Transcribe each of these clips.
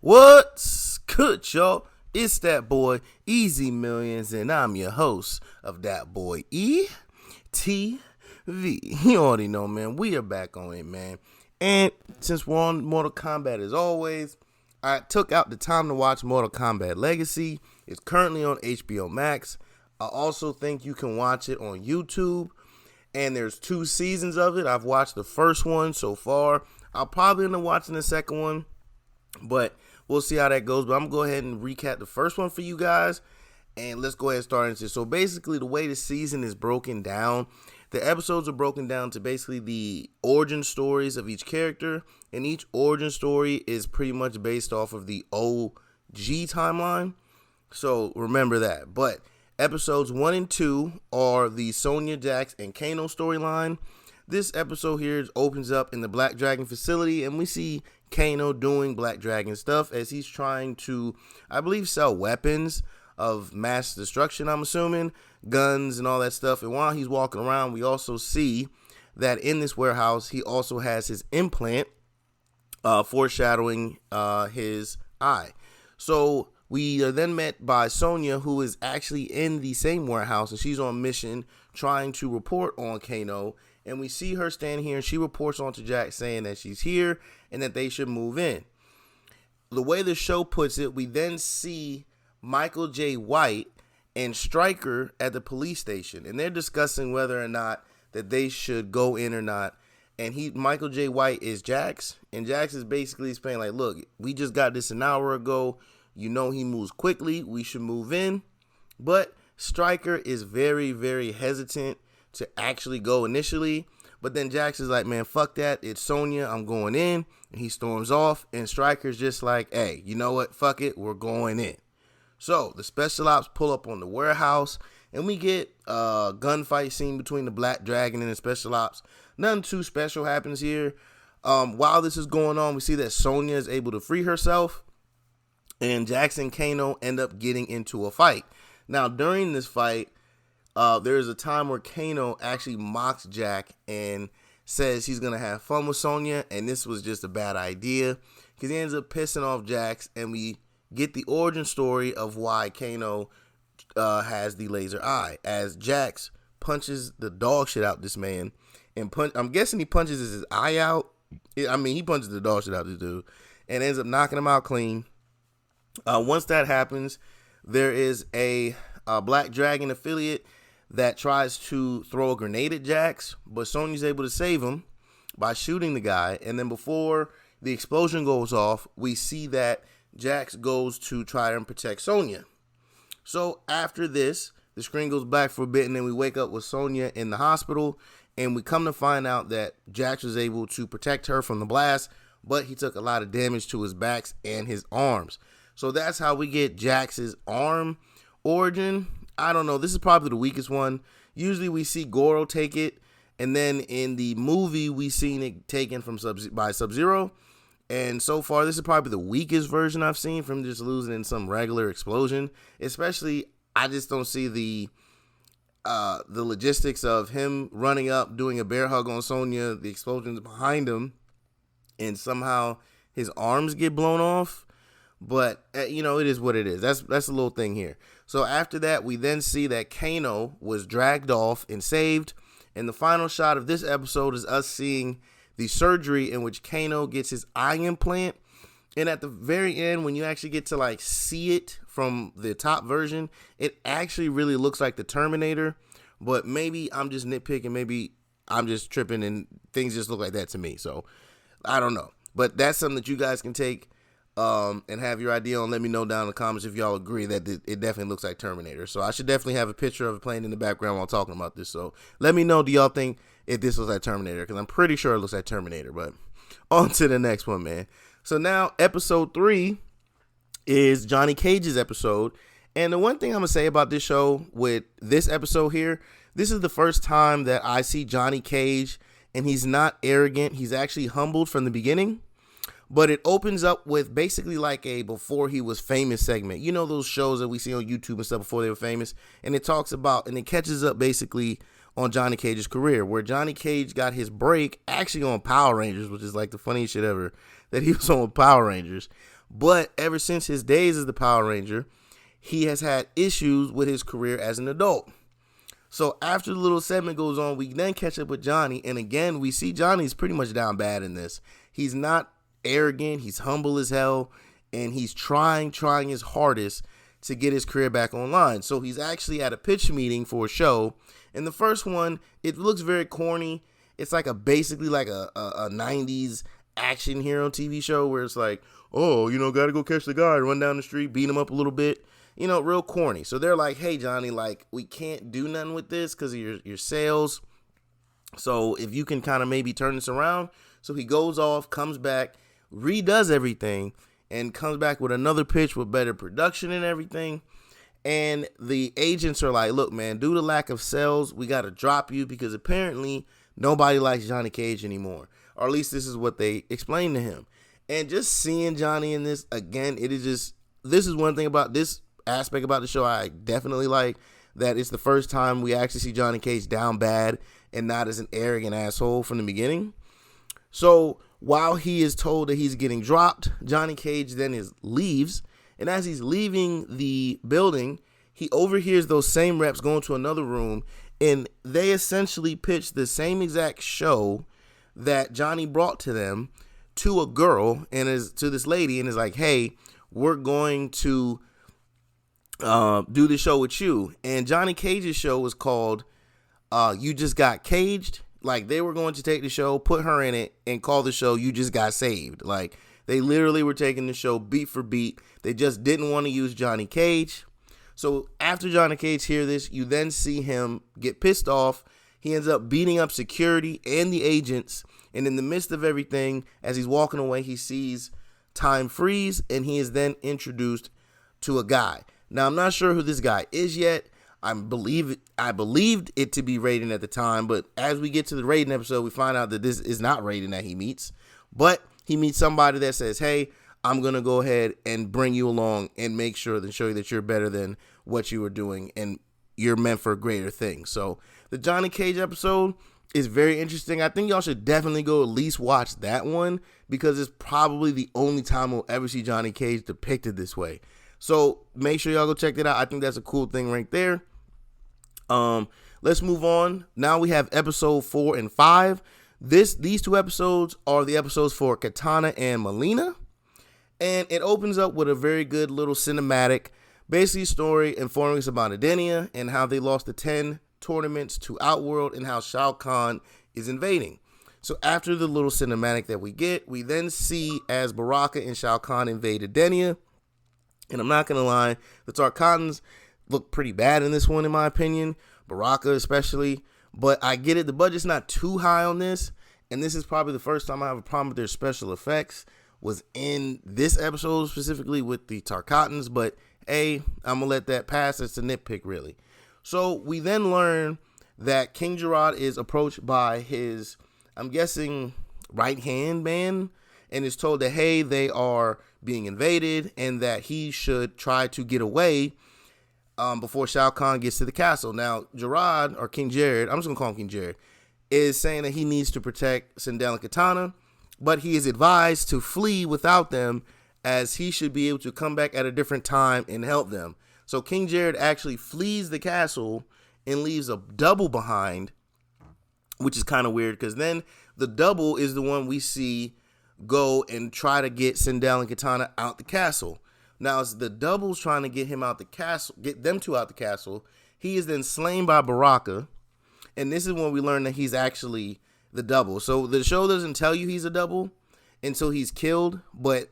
What's good, y'all? It's that boy, Easy Millions, and I'm your host of that boy, ETV. You already know, man. We are back on it, man. And since we're on Mortal Kombat as always, I took out the time to watch Mortal Kombat Legacy. It's currently on HBO Max. I also think you can watch it on YouTube. And there's 2 seasons of it. I've watched the first one so far. I'll probably end up watching the second one, but we'll see how that goes. But I'm going to go ahead and recap the first one for you guys, and let's go ahead and start into it. So basically, the way the season is broken down, the episodes are broken down to basically the origin stories of each character, and each origin story is pretty much based off of the OG timeline. So remember that. But episodes 1 and 2 are the Sonya, Jax, and Kano storyline. This episode here opens up in the Black Dragon facility, and we see Kano doing Black Dragon stuff as he's trying to, I believe, sell weapons of mass destruction, I'm assuming, guns and all that stuff. And while he's walking around, we also see that in this warehouse, he also has his implant, foreshadowing his eye. So we are then met by Sonya, who is actually in the same warehouse, and she's on mission trying to report on Kano. And we see her standing here, and she reports on to Jax saying that she's here and that they should move in. The way the show puts it, we then see Michael J. White and Stryker at the police station, and they're discussing whether or not that they should go in or not. And Michael J. White is Jax, and Jax is basically explaining, like, look, we just got this an hour ago. You know he moves quickly. We should move in. But Stryker is very, very hesitant to actually go initially. But then Jax is like, man, fuck that. It's Sonya. I'm going in. And he storms off. And Stryker's just like, hey, you know what? Fuck it. We're going in. So the special ops pull up on the warehouse. And we get a gunfight scene between the Black Dragon and the special ops. Nothing too special happens here. While this is going on, we see that Sonya is able to free herself. And Jax and Kano end up getting into a fight. Now, during this fight, there is a time where Kano actually mocks Jax and says he's going to have fun with Sonya. And this was just a bad idea because he ends up pissing off Jax. And we get the origin story of why Kano has the laser eye. As Jax punches the dog shit out this man. And I'm guessing he punches his eye out. I mean, he punches the dog shit out this dude. And ends up knocking him out clean. Once that happens, there is a Black Dragon affiliate that tries to throw a grenade at Jax, but Sonya's able to save him by shooting the guy. And then before the explosion goes off, we see that Jax goes to try and protect Sonya. So after this, the screen goes black for a bit, and then we wake up with Sonya in the hospital, and we come to find out that Jax was able to protect her from the blast, but he took a lot of damage to his backs and his arms. So that's how we get Jax's arm origin. I don't know. This is probably the weakest one. Usually we see Goro take it. And then in the movie, we seen it taken by Sub-Zero. And so far, this is probably the weakest version I've seen from just losing in some regular explosion. Especially, I just don't see the logistics of him running up, doing a bear hug on Sonya, the explosions behind him, and somehow his arms get blown off. But, you know, it is what it is. That's a little thing here. So after that, we then see that Kano was dragged off and saved. And the final shot of this episode is us seeing the surgery in which Kano gets his eye implant. And at the very end, when you actually get to, like, see it from the top version, it actually really looks like the Terminator. But maybe I'm just nitpicking. Maybe I'm just tripping and things just look like that to me. So I don't know. But that's something that you guys can take and have your idea on. Let me know down in the comments if y'all agree that it definitely looks like Terminator. So I should definitely have a picture of it playing in the background while talking about this. So let me know, do y'all think if this looks like Terminator? Because I'm pretty sure it looks like Terminator. But on to the next one, man. So now episode 3 is Johnny Cage's episode. And the one thing I'm going to say about this show with this episode here, this is the first time that I see Johnny Cage, and he's not arrogant. He's actually humbled from the beginning. But it opens up with basically like a before he was famous segment. You know those shows that we see on YouTube and stuff before they were famous? And it talks about, and it catches up basically on Johnny Cage's career, where Johnny Cage got his break actually on Power Rangers, which is like the funniest shit ever, that he was on Power Rangers. But ever since his days as the Power Ranger, he has had issues with his career as an adult. So after the little segment goes on, we then catch up with Johnny. And again, we see Johnny's pretty much down bad in this. He's not arrogant. He's humble as hell. And he's trying his hardest to get his career back online. So he's actually at a pitch meeting for a show. And the first one, it looks very corny. It's like basically like a 90s action hero TV show where it's like, oh, got to go catch the guy, run down the street, beat him up a little bit. Real corny. So they're like, hey, Johnny, like, we can't do nothing with this because of your sales. So if you can kind of maybe turn this around. So he goes off, comes back, redoes everything, and comes back with another pitch with better production and everything. And the agents are like, look, man, due to lack of sales, we got to drop you because apparently nobody likes Johnny Cage anymore. Or at least this is what they explained to him. And just seeing Johnny in this, again, this is one thing about this aspect about the show I definitely like, that it's the first time we actually see Johnny Cage down bad and not as an arrogant asshole from the beginning. So while he is told that he's getting dropped, Johnny Cage then leaves, and as he's leaving the building, he overhears those same reps going to another room, and they essentially pitch the same exact show that Johnny brought to them to a girl and to this lady, and is like, hey, we're going to do the show with you. And Johnny Cage's show was called You Just Got Caged. Like, they were going to take the show, put her in it, and call the show You Just Got Saved. Like, they literally were taking the show beat for beat. They just didn't want to use Johnny Cage. So after Johnny Cage hears this, you then see him get pissed off. He ends up beating up security and the agents. And in the midst of everything, as he's walking away, he sees time freeze, and he is then introduced to a guy. Now, I'm not sure who this guy is yet. I believed it to be Raiden at the time, but as we get to the Raiden episode, we find out that this is not Raiden that he meets, but he meets somebody that says, hey, I'm going to go ahead and bring you along and make sure to show you that you're better than what you were doing and you're meant for greater things. So the Johnny Cage episode is very interesting. I think y'all should definitely go at least watch that one because it's probably the only time we'll ever see Johnny Cage depicted this way. So make sure y'all go check that out. I think that's a cool thing right there. Let's move on. Now we have episode 4 and 5. These two episodes are the episodes for Katana and Melina. And it opens up with a very good little cinematic, basically story informing us about Edenia and how they lost the 10 tournaments to Outworld and how Shao Kahn is invading. So after the little cinematic that we get, we then see as Baraka and Shao Kahn invade Edenia. And I'm not going to lie, the Tarkatans look pretty bad in this one, in my opinion. Baraka especially. But I get it. The budget's not too high on this. And this is probably the first time I have a problem with their special effects. Was in this episode specifically with the Tarkatans. But, hey, I'm going to let that pass. It's a nitpick, really. So we then learn that King Gerard is approached by his, I'm guessing, right-hand man. And is told that, hey, they are being invaded and that he should try to get away before Shao Kahn gets to the castle. Now, Gerard, or King Jared, I'm just going to call him King Jared, is saying that he needs to protect Sindel and Katana, but he is advised to flee without them as he should be able to come back at a different time and help them. So King Jared actually flees the castle and leaves a double behind, which is kind of weird because then the double is the one we see go and try to get Sindel and Katana out the castle. Now, as the double's trying to get him out the castle, get them two out the castle, he is then slain by Baraka. And this is when we learn that he's actually the double. So the show doesn't tell you he's a double until he's killed, but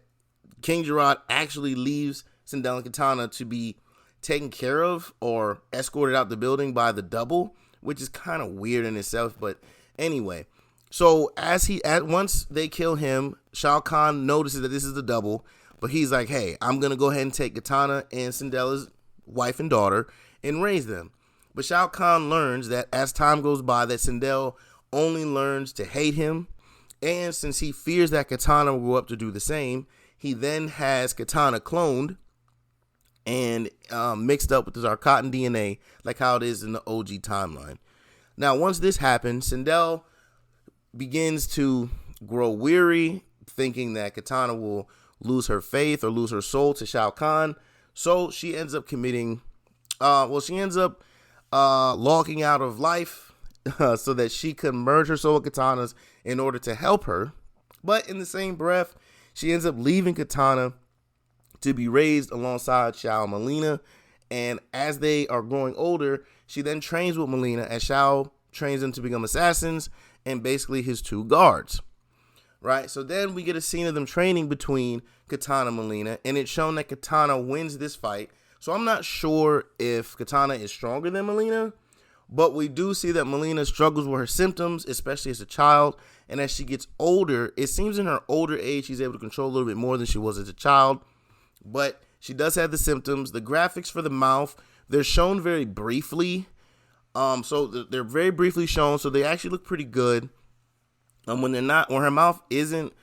King Gerard actually leaves Sindel and Katana to be taken care of or escorted out the building by the double, which is kind of weird in itself. But anyway, so once they kill him, Shao Kahn notices that this is the double, but he's like, hey, I'm going to go ahead and take Katana and Sindella's wife and daughter and raise them. But Shao Kahn learns that as time goes by, that Sindel only learns to hate him. And since he fears that Katana will grow up to do the same, he then has Katana cloned and mixed up with the Zarkatan DNA, like how it is in the OG timeline. Now, once this happens, Sindel begins to grow weary, thinking that Katana will lose her faith or lose her soul to Shao Kahn. So she ends up logging out of life so that she could merge her soul with Katana's in order to help her. But in the same breath, she ends up leaving Katana to be raised alongside Shao and Mileena. And as they are growing older, she then trains with Mileena as Shao trains them to become assassins and basically his two guards. Right? So then we get a scene of them training between Katana and Mileena, and it's shown that Katana wins this fight. So I'm not sure if Katana is stronger than Mileena, but we do see that Mileena struggles with her symptoms, especially as a child. And as she gets older, it seems in her older age, she's able to control a little bit more than she was as a child. But she does have the symptoms. The graphics for the mouth, they're shown very briefly. So they're very briefly shown. So they actually look pretty good. When her mouth isn't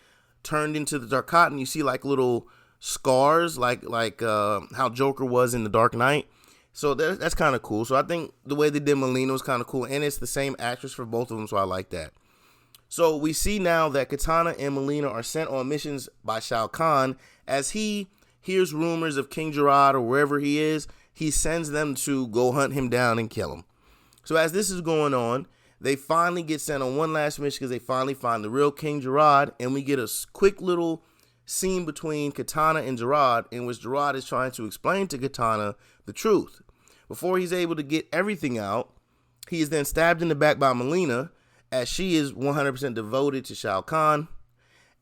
turned into the dark cotton, you see like little scars, like how Joker was in The Dark Knight. So that's kind of cool. So I think the way they did Mileena was kind of cool, and it's the same actress for both of them, so I like that. So we see now that Katana and Mileena are sent on missions by Shao Kahn. As he hears rumors of King Gerard or wherever he is, he sends them to go hunt him down and kill him. So as this is going on, they finally get sent on one last mission because they finally find the real King Gerard, and we get a quick little scene between Katana and Gerard in which Gerard is trying to explain to Katana the truth. Before he's able to get everything out, he is then stabbed in the back by Mileena as she is 100% devoted to Shao Kahn.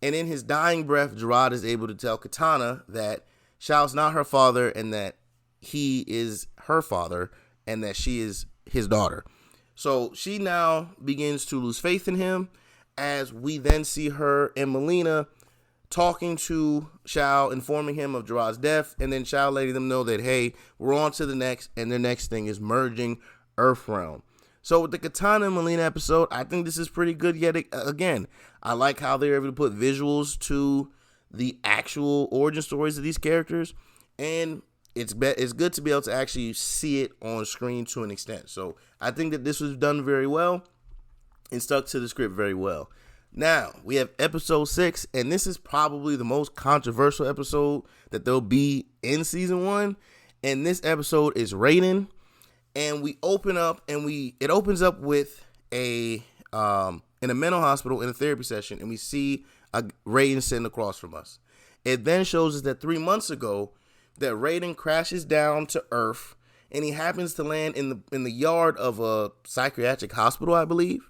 And in his dying breath, Gerard is able to tell Katana that Shao's not her father and that he is her father and that she is his daughter. So she now begins to lose faith in him as we then see her and Mileena talking to Shao, informing him of Gerard's death, and then Shao letting them know that, hey, we're on to the next, and the next thing is merging Earthrealm. So with the Katana and Mileena episode, I think this is pretty good yet again. I like how they're able to put visuals to the actual origin stories of these characters, and it's good to be able to actually see it on screen to an extent. So I think that this was done very well and stuck to the script very well. Now, we have episode 6, and this is probably the most controversial episode that there'll be in season 1. And this episode is Raiden. And we open up, and it opens up with in a mental hospital in a therapy session, and we see a Raiden sitting across from us. It then shows us that 3 months ago, that Raiden crashes down to Earth, and he happens to land in the yard of a psychiatric hospital, I believe.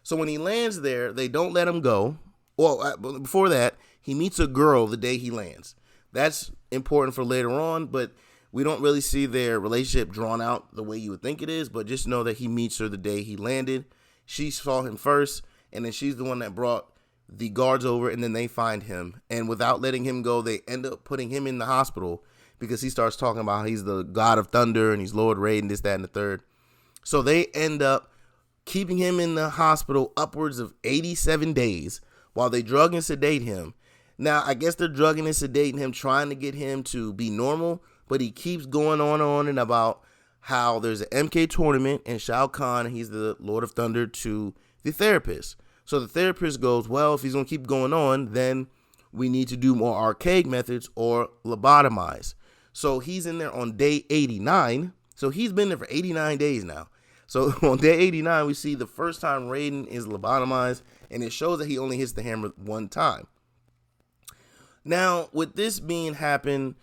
So when he lands there, they don't let him go. Well, before that, he meets a girl the day he lands. That's important for later on, but we don't really see their relationship drawn out the way you would think it is, but just know that he meets her the day he landed. She saw him first, and then she's the one that brought the guards over, and then they find him. And without letting him go, they end up putting him in the hospital because he starts talking about how he's the god of thunder and he's Lord Raiden, this, that, and the third. So they end up keeping him in the hospital upwards of 87 days while they drug and sedate him. Now, I guess they're drugging and sedating him, trying to get him to be normal, but he keeps going on and about how there's an MK tournament and Shao Kahn, he's the Lord of Thunder, to the therapist. So the therapist goes, well, if he's going to keep going on, then we need to do more archaic methods or lobotomize. So he's in there on day 89. So he's been there for 89 days now. So on day 89, we see the first time Raiden is lobotomized, and it shows that he only hits the hammer one time. Now, with this being happened,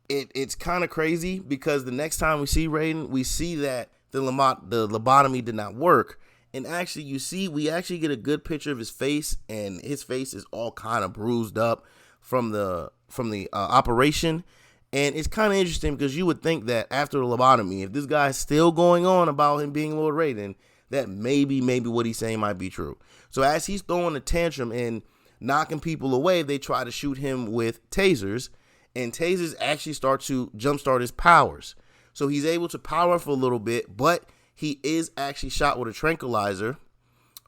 it's kind of crazy because the next time we see Raiden, we see that the lobotomy did not work. And actually, we actually get a good picture of his face, and his face is all kind of bruised up from the operation. And it's kind of interesting because you would think that after the lobotomy, if this guy's still going on about him being Lord Raiden, that maybe what he's saying might be true. So as he's throwing a tantrum and knocking people away, they try to shoot him with tasers, and tasers actually start to jumpstart his powers. So he's able to power for a little bit, but he is actually shot with a tranquilizer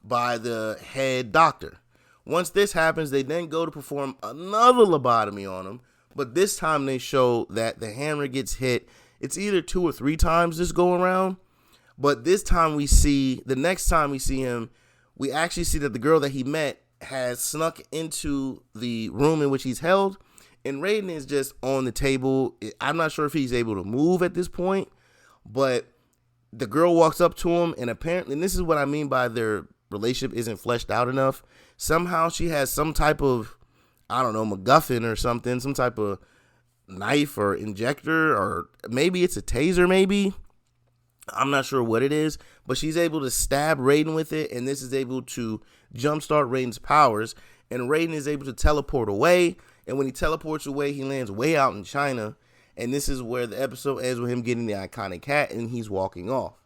by the head doctor. Once this happens, they then go to perform another lobotomy on him, but this time they show that the hammer gets hit. It's either 2 or 3 times this go around, but this time the next time we see him, we actually see that the girl that he met has snuck into the room in which he's held, and Raiden is just on the table. I'm not sure if he's able to move at this point, but the girl walks up to him, and apparently, and this is what I mean by their relationship isn't fleshed out enough. Somehow she has some type of, I don't know, MacGuffin or something, some type of knife or injector, or maybe it's a taser, maybe. I'm not sure what it is, but she's able to stab Raiden with it, and this is able to jumpstart Raiden's powers, and Raiden is able to teleport away, and when he teleports away, he lands way out in China, and this is where the episode ends with him getting the iconic hat, and he's walking off.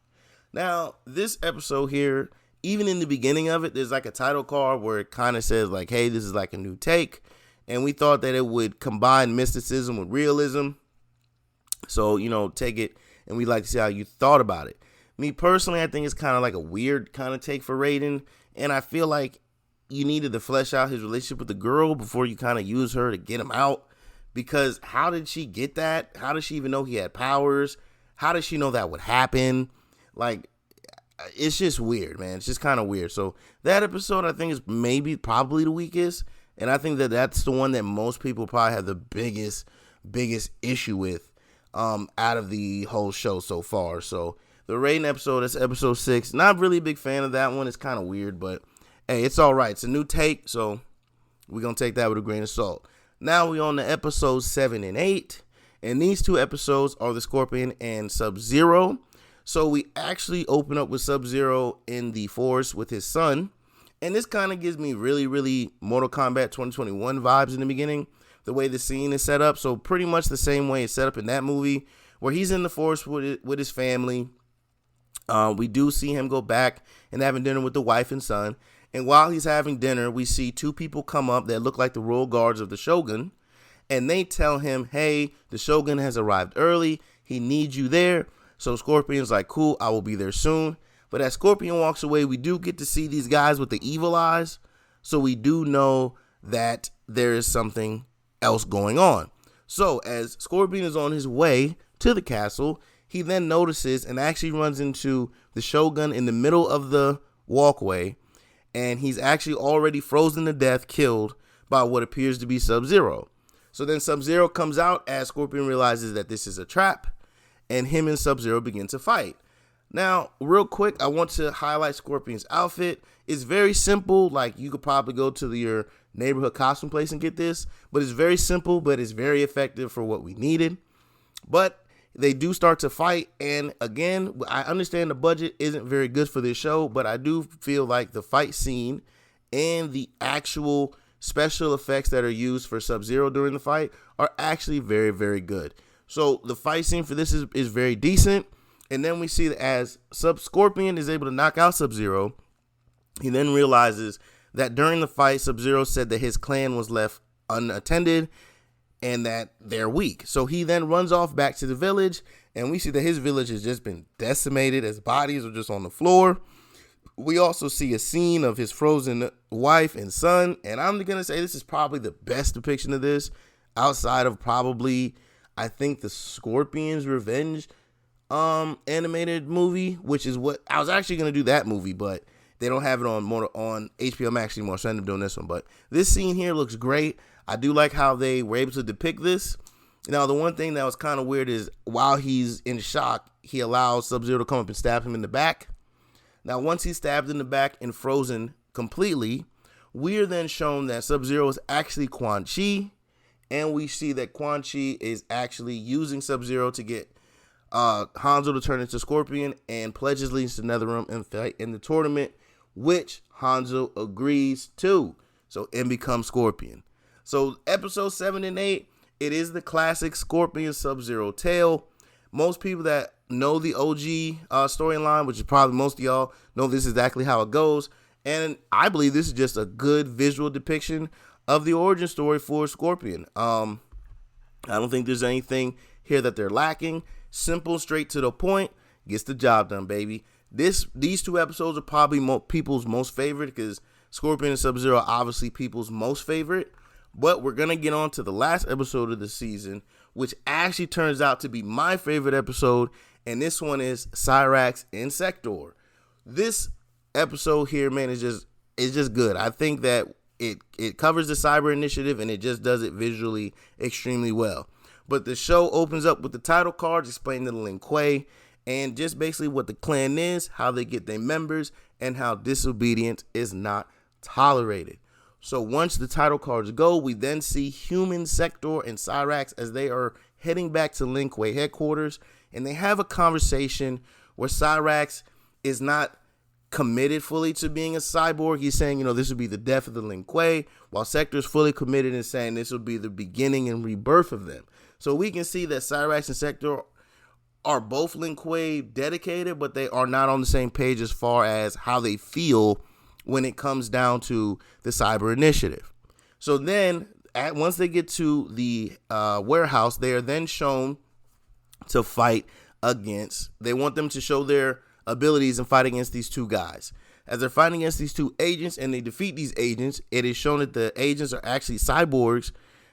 Now, this episode here, even in the beginning of it, there's like a title card where it kind of says like, hey, this is like a new take, and we thought that it would combine mysticism with realism, so, take it, and we'd like to see how you thought about it. Me personally, I think it's kind of like a weird kind of take for Raiden, and I feel like you needed to flesh out his relationship with the girl before you kind of use her to get him out, because how did she get that? How did she even know he had powers? How did she know that would happen? Like, it's just weird, man. It's just kind of weird. So that episode, I think, is probably the weakest, and I think that that's the one that most people probably have the biggest issue with out of the whole show so far. So the Raiden episode, that's episode 6. Not really a big fan of that one. It's kind of weird, but hey, it's all right. It's a new take, so we're going to take that with a grain of salt. Now we're on to episodes 7 and 8, and these two episodes are the Scorpion and Sub-Zero. So we actually open up with Sub-Zero in the forest with his son, and this kind of gives me really, really Mortal Kombat 2021 vibes in the beginning, the way the scene is set up. So pretty much the same way it's set up in that movie, where he's in the forest with his family. We do see him go back and having dinner with the wife and son. And while he's having dinner, we see two people come up that look like the royal guards of the Shogun. And they tell him, hey, the Shogun has arrived early. He needs you there. So Scorpion's like, cool, I will be there soon. But as Scorpion walks away, we do get to see these guys with the evil eyes. So we do know that there is something else going on. So as Scorpion is on his way to the castle, he then notices and actually runs into the Shogun in the middle of the walkway, and he's actually already frozen to death, killed by what appears to be Sub-Zero. So then Sub-Zero comes out as Scorpion realizes that this is a trap, and him and Sub-Zero begin to fight. Now, real quick, I want to highlight Scorpion's outfit. It's very simple. Like, you could probably go to your neighborhood costume place and get this, but it's very simple, but it's very effective for what we needed. But they do start to fight, and again, I understand the budget isn't very good for this show, but I do feel like the fight scene and the actual special effects that are used for Sub-Zero during the fight are actually very, very good. So the fight scene for this is very decent, and then we see that as Scorpion is able to knock out Sub-Zero, he then realizes that during the fight, Sub-Zero said that his clan was left unattended and that they're weak. So he then runs off back to the village, and we see that his village has just been decimated as bodies are just on the floor. We also see a scene of his frozen wife and son, and I'm going to say this is probably the best depiction of this outside of probably, I think, the Scorpion's Revenge animated movie, which is what I was actually going to do that movie, but they don't have it on HBO Max anymore, so I ended up doing this one. But this scene here looks great. I do like how they were able to depict this. Now, the one thing that was kind of weird is while he's in shock, he allows Sub-Zero to come up and stab him in the back. Now, once he's stabbed in the back and frozen completely, we are then shown that Sub-Zero is actually Quan Chi, and we see that Quan Chi is actually using Sub-Zero to get Hanzo to turn into Scorpion and pledges allegiance to NetherRealm and fight in the tournament, which Hanzo agrees to. So, and becomes Scorpion. So, episode 7 and 8, it is the classic Scorpion Sub-Zero tale. Most people that know the OG storyline, which is probably most of y'all, know this is exactly how it goes. And I believe this is just a good visual depiction of the origin story for Scorpion. I don't think there's anything here that they're lacking. Simple, straight to the point, gets the job done, baby. These two episodes are probably people's most favorite because Scorpion and Sub-Zero are obviously people's most favorite. But we're going to get on to the last episode of the season, which actually turns out to be my favorite episode. And this one is Cyrax and Sector. This episode here, man, is just good. I think that it covers the cyber initiative, and it just does it visually extremely well. But the show opens up with the title cards explaining the Lin Kuei and just basically what the clan is, how they get their members, and how disobedience is not tolerated. So once the title cards go, we then see Human, Sector, and Cyrax as they are heading back to Lin Kuei headquarters, and they have a conversation where Cyrax is not committed fully to being a cyborg. He's saying, this would be the death of the Lin Kuei, while Sector is fully committed and saying this will be the beginning and rebirth of them. So we can see that Cyrax and Sector are both Lin Kuei dedicated, but they are not on the same page as far as how they feel when it comes down to the cyber initiative. So then, once they get to the warehouse, they are then shown to fight against, they want them to show their abilities and fight against these two guys. As they're fighting against these two agents and they defeat these agents, it is shown that the agents are actually cyborgs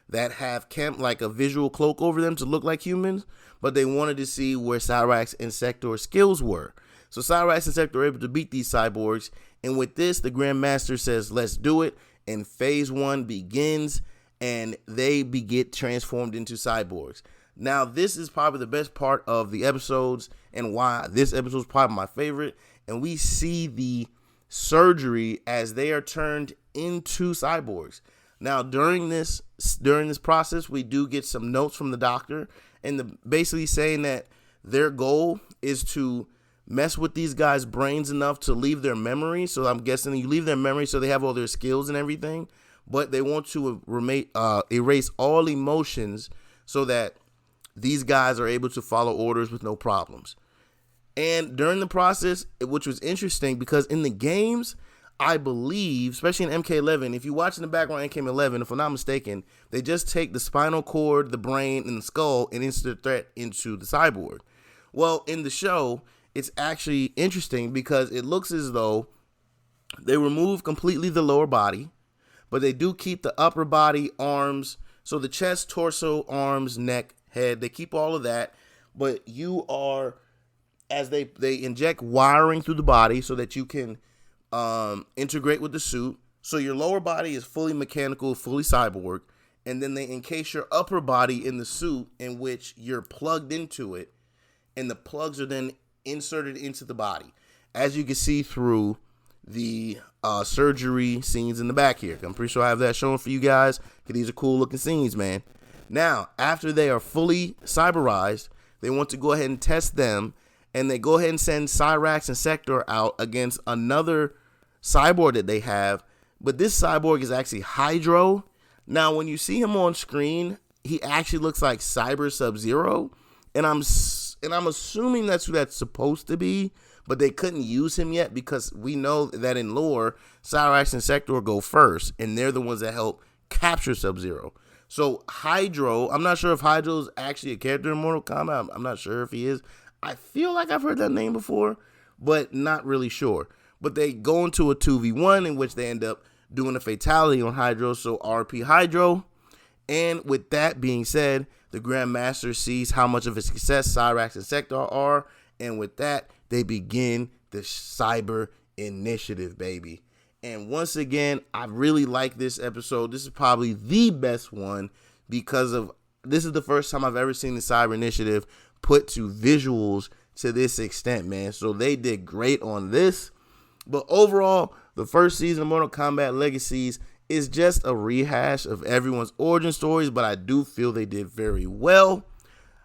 that have like a visual cloak over them to look like humans, but they wanted to see where Cyrax and Sector's skills were. So Cyrax and Sector are able to beat these cyborgs, and with this, the Grandmaster says, let's do it, and phase 1 begins, and they get transformed into cyborgs. Now, this is probably the best part of the episodes, and why this episode is probably my favorite, and we see the surgery as they are turned into cyborgs. Now, during this process, we do get some notes from the doctor, and basically saying that their goal is to mess with these guys' brains enough to leave their memory. So I'm guessing you leave their memory so they have all their skills and everything, but they want to erase all emotions so that these guys are able to follow orders with no problems. And during the process, which was interesting because in the games, I believe, especially in MK11, if you watch in the background MK11, if I'm not mistaken, they just take the spinal cord, the brain, and the skull and insert the threat into the cyborg. Well, in the show, it's actually interesting because it looks as though they remove completely the lower body, but they do keep the upper body, arms, so the chest, torso, arms, neck, head, they keep all of that, but you are, as they inject wiring through the body so that you can integrate with the suit. So your lower body is fully mechanical, fully cyborg, and then they encase your upper body in the suit in which you're plugged into it, and the plugs are then inserted into the body, as you can see through the surgery scenes in the back here. I'm pretty sure I have that shown for you guys, because these are cool looking scenes, man. Now, after they are fully cyberized, they want to go ahead and test them, and they go ahead and send Cyrax and Sector out against another cyborg that they have, but this cyborg is actually Hydro. Now, when you see him on screen, he actually looks like Cyber Sub-Zero, and I'm assuming that's who that's supposed to be, but they couldn't use him yet because we know that in lore, Cyrax and Sector go first, and they're the ones that help capture Sub-Zero. So Hydro, I'm not sure if Hydro is actually a character in Mortal Kombat. I'm not sure if he is. I feel like I've heard that name before, but not really sure. But they go into a 2v1 in which they end up doing a fatality on Hydro, so RP Hydro. And with that being said, the Grandmaster sees how much of a success Cyrax and Sector are, and with that, they begin the cyber initiative, baby. And once again, I really like this episode. This is probably the best one because of this is the first time I've ever seen the cyber initiative put to visuals to this extent, man. So they did great on this. But overall, the first season of Mortal Kombat Legacies is just a rehash of everyone's origin stories, but I do feel they did very well.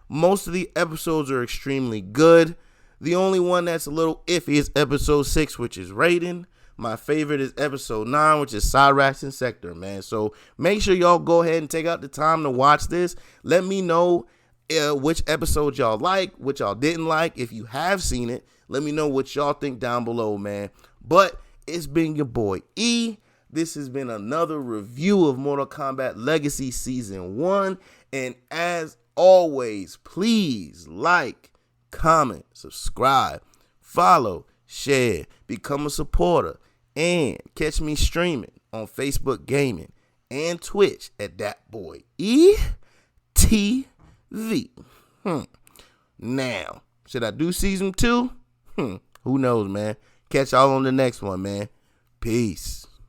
Most of the episodes are extremely good. The only one that's a little iffy is episode 6, which is Raiden. My favorite is episode 9, which is Cyrax and Sector, man. So make sure y'all go ahead and take out the time to watch this. Let me know which episode y'all like, which y'all didn't like. If you have seen it, let me know what y'all think down below, man. But it's been your boy E. This has been another review of Mortal Kombat Legacy Season 1. And as always, please like, comment, subscribe, follow, share, become a supporter, and catch me streaming on Facebook Gaming and Twitch at ThatBoyETV. Now, should I do season 2? Who knows, man. Catch y'all on the next one, man. Peace.